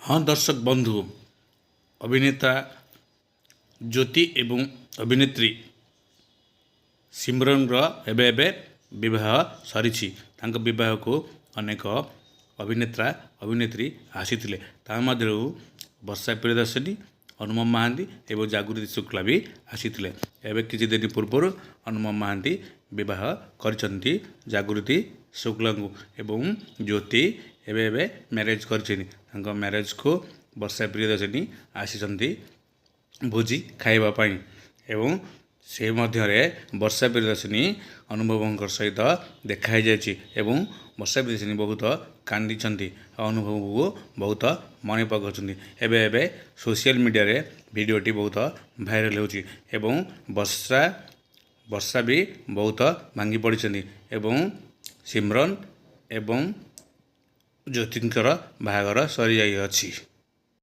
हाँ दर्शक बंधु अभिनेता ज्योति एवं अभिनेत्री सिमरन एबे एबे विवाह सरी विवाह को अनेक अभिनेता अभिनेत्री आसी मध्य वर्षा प्रियदर्शनी अनुपम महांती एवं जागृति शुक्ला भी आसी किसी दिन पूर्व अनुपम महांती विवाह कर जागृति शुक्ला को एवं ज्योति एबे एबे मैरेज कर मैरेज को वर्षा प्रियदर्शनी आसी भोजी खावाई एवं से मध्य वर्षा प्रियदर्शनी अनुभव सहित देखाई एवं वर्षा प्रियदर्शनी बहुत कांदी अनुभव को बहुत मन पकाउछन्ती एबे एबे सोशल मीडिया रे वीडियोटी बहुत भाइराल होची एवं वर्षा भी बहुत भांगी पड़ी एवं सिमरन एवं ज्योतिंकर बाहागर सरी जाइए।